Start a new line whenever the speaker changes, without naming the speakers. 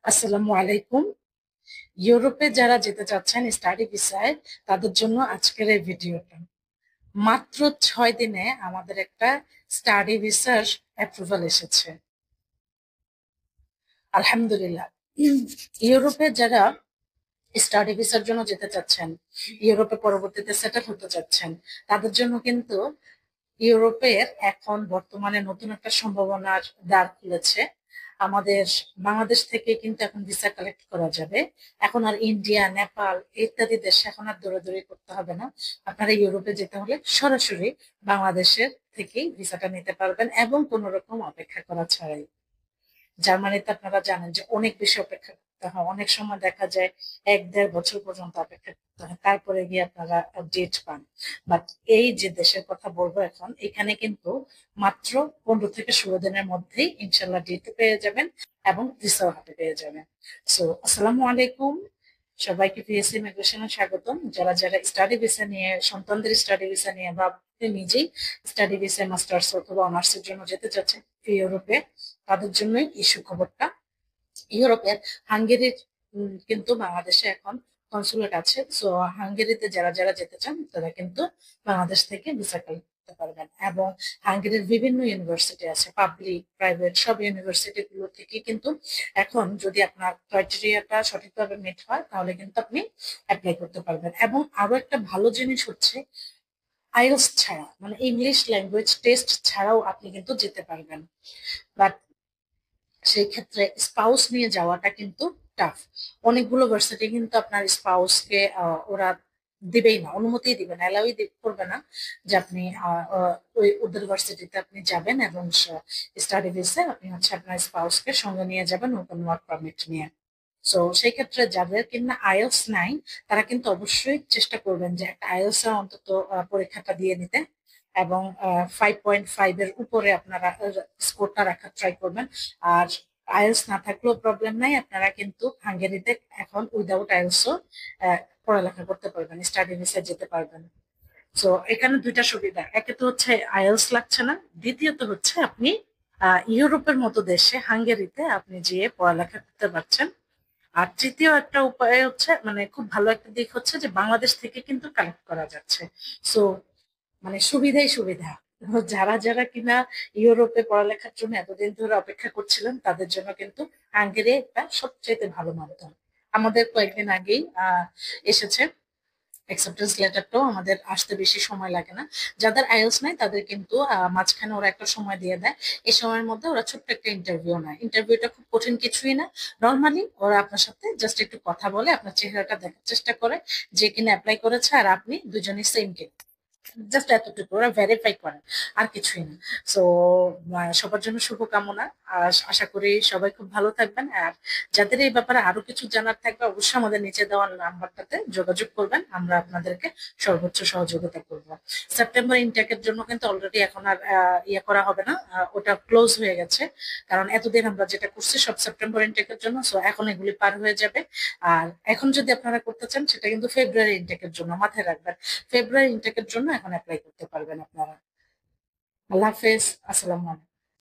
আসসালামু আলাইকুম। ইউরোপে যারা যেতে চাচ্ছেন স্টাডি ভিসায় তাদের জন্য আজকের এই ভিডিওটা। মাত্র 6 দিনে আমাদের একটা স্টাডি ভিসার অ্যাপ্রুভাল এসেছে, আলহামদুলিল্লাহ। ইউরোপে যারা স্টাডি ভিসার জন্য যেতে চাচ্ছেন, ইউরোপে পরবর্তীতে সেটেল হতে চাচ্ছেন, তাদের জন্য কিন্তু ইউরোপের এখন বর্তমানে নতুন একটা সম্ভাবনার দ্বার খুলেছে। আমাদের বাংলাদেশ থেকে কিন্তু এখন ভিসা কালেক্ট করা যাবে। এখন আর ইন্ডিয়া, নেপাল ইত্যাদি দেশে এখন আর দৌড়াদৌড়ি করতে হবে না। আপনারা ইউরোপে যেতে হলে সরাসরি বাংলাদেশের থেকেই ভিসাটা নিতে পারবেন এবং কোনো রকম অপেক্ষা করা ছাড়াই। জার্মানিতে আপনারা জানেন যে অনেক বেশি অপেক্ষা করতে হয়, অনেক সময় দেখা যায় 1-1.5 বছর পর্যন্ত অপেক্ষা করতে হয়, তারপরে গিয়ে আপনারা ডেট পান। বাট এই যে দেশের কথা বলবো এখন, এখানে কিন্তু মাত্র 15 থেকে 16 দিনের মধ্যেই ইনশাল্লাহ ডেট পেয়ে যাবেন এবং ভিসাও হাতে পেয়ে যাবেন। সো আসসালামু আলাইকুম, সবাইকে পিএসসি ইমিগ্রেশনে স্বাগতম। যারা যারা স্টাডি ভিসা নিয়ে, সন্তানদের স্টাডি ভিসা নিয়ে বা আপনি নিজেই স্টাডি ভিসা মাস্টার্স অথবা অনার্স এর জন্য যেতে চাচ্ছেন ইউরোপে, তাদের জন্যই এই সুখবরটা। ইউরোপের হাঙ্গেরির কিন্তু বাংলাদেশে এখন কনসুলেট আছে। সো হাঙ্গেরিতে যারা যারা যেতে চান তারা কিন্তু বাংলাদেশ থেকে ভিসা কালেক্ট করতে পারবেন। এবং হাঙ্গেরির বিভিন্ন ইউনিভার্সিটি আছে, পাবলিক প্রাইভেট সব ইউনিভার্সিটি গুলো থেকে কিন্তু এখন যদি আপনার ক্রাইটেরিয়াটা সঠিকভাবে মিট হয় তাহলে কিন্তু আপনি অ্যাপ্লাই করতে পারবেন। এবং আরো একটা ভালো জিনিস হচ্ছে, আইএলটিএস ছাড়া মানে ইংলিশ ল্যাঙ্গুয়েজ টেস্ট ছাড়াও আপনি কিন্তু যেতে পারবেন। বাট সেই ক্ষেত্রে স্পাউস নিয়ে যাওয়াটা কিন্তু টাফ। অনেকগুলো ভার্সিটি কিন্তু আপনার স্পাউসকে ওরা দিবেই না, অনুমতি দিবে না, অ্যালাউই করবে না যে আপনি ওই ওদের ভার্সিটিতে আপনি যাবেন এবং স্টাডি ভিসে আপনি হচ্ছে আপনার স্পাউসকে সঙ্গে নিয়ে যাবেন ওপেন ওয়ার্ক পারমিট নিয়ে। সো সেই ক্ষেত্রে যাদের কিনা আইএলটিএস নাই তারা কিন্তু অবশ্যই চেষ্টা করবেন যে একটা আইএলটিএস এর অন্তত পরীক্ষাটা দিয়ে নিতে এবং 5.5 এর উপরে আপনারা স্কোরটা রাখার ট্রাই করবেন। আর আইএলটিএস না থাকলেও প্রবলেম নাই, আপনারা কিন্তু হাঙ্গেরিতে এখন উইদাউট আইএলটিএসও পড়ালেখা করতে পারবেন, স্টাডি ভিসা যেতে পারবেন। সো এখানে দুইটা সুবিধা, একে তো হচ্ছে আইএলটিএস লাগছে না, দ্বিতীয়ত হচ্ছে আপনি ইউরোপের মতো দেশে হাঙ্গেরিতে আপনি যেয়ে পড়ালেখা করতে পারছেন। আর তৃতীয় একটা উপায় হচ্ছে, মানে খুব ভালো একটা দিক হচ্ছে যে বাংলাদেশ থেকে কিন্তু কালেক্ট করা যাচ্ছে। সো মানে সুবিধাই সুবিধা। যারা যারা কিনা ইউরোপে পড়ালেখার জন্য এতদিন ধরে অপেক্ষা করছিলেন তাদের জন্য কিন্তু হাঙ্গেরি একটা সবচেয়ে ভালো মাধ্যম। আমাদের কয়েকদিন আগেই এসেছে অ্যাকসেপ্টেন্স লেটারটাও, আমাদের আসতে বেশি সময় লাগে না। যাদের আইএলটিএস নাই তাদের কিন্তু মাঝখানে ওরা একটা সময় দিয়ে দেয়। এই সময়ের মধ্যে ওরা ছোট্ট একটা ইন্টারভিউ নেয়। ইন্টারভিউটা খুব কঠিন কিছুই না, নর্মালি ওরা আপনার সাথে জাস্ট একটু কথা বলে আপনার চেহারাটা দেখার চেষ্টা করে যে কিনা অ্যাপ্লাই করেছে আর আপনি দুজনেই সেম কিনা, জাস্ট এতটুকু ওরা ভেরিফাই করে, আর কিছুই না। সো সবার জন্য শুভকামনা। আর আশা করি সবাই খুব ভালো থাকবেন। আর যাদের এই ব্যাপারে আরো কিছু জানার থাকবে অবশ্যই আমাদের নিচে দেওয়া নাম্বারটাতে যোগাযোগ করবেন, আমরা আপনাদেরকে সর্বোচ্চ সহযোগিতা করব। সেপ্টেম্বর ইনটেকের জন্য কিন্তু অলরেডি এখন আর ইয়ে করা হবে না, ওটা ক্লোজ হয়ে গেছে। কারণ এতদিন আমরা যেটা করছি সব সেপ্টেম্বর ইনটেকের জন্য, সো এখন এগুলি পার হয়ে যাবে। আর এখন যদি আপনারা করতে চান সেটা কিন্তু ফেব্রুয়ারি ইনটেকের জন্য, মাথায় রাখবেন ফেব্রুয়ারি ইনটেকের জন্য এখন অ্যাপ্লাই করতে পারবেন আপনারা। আল্লাহ হাফেজ, আসসালামু আলাইকুম।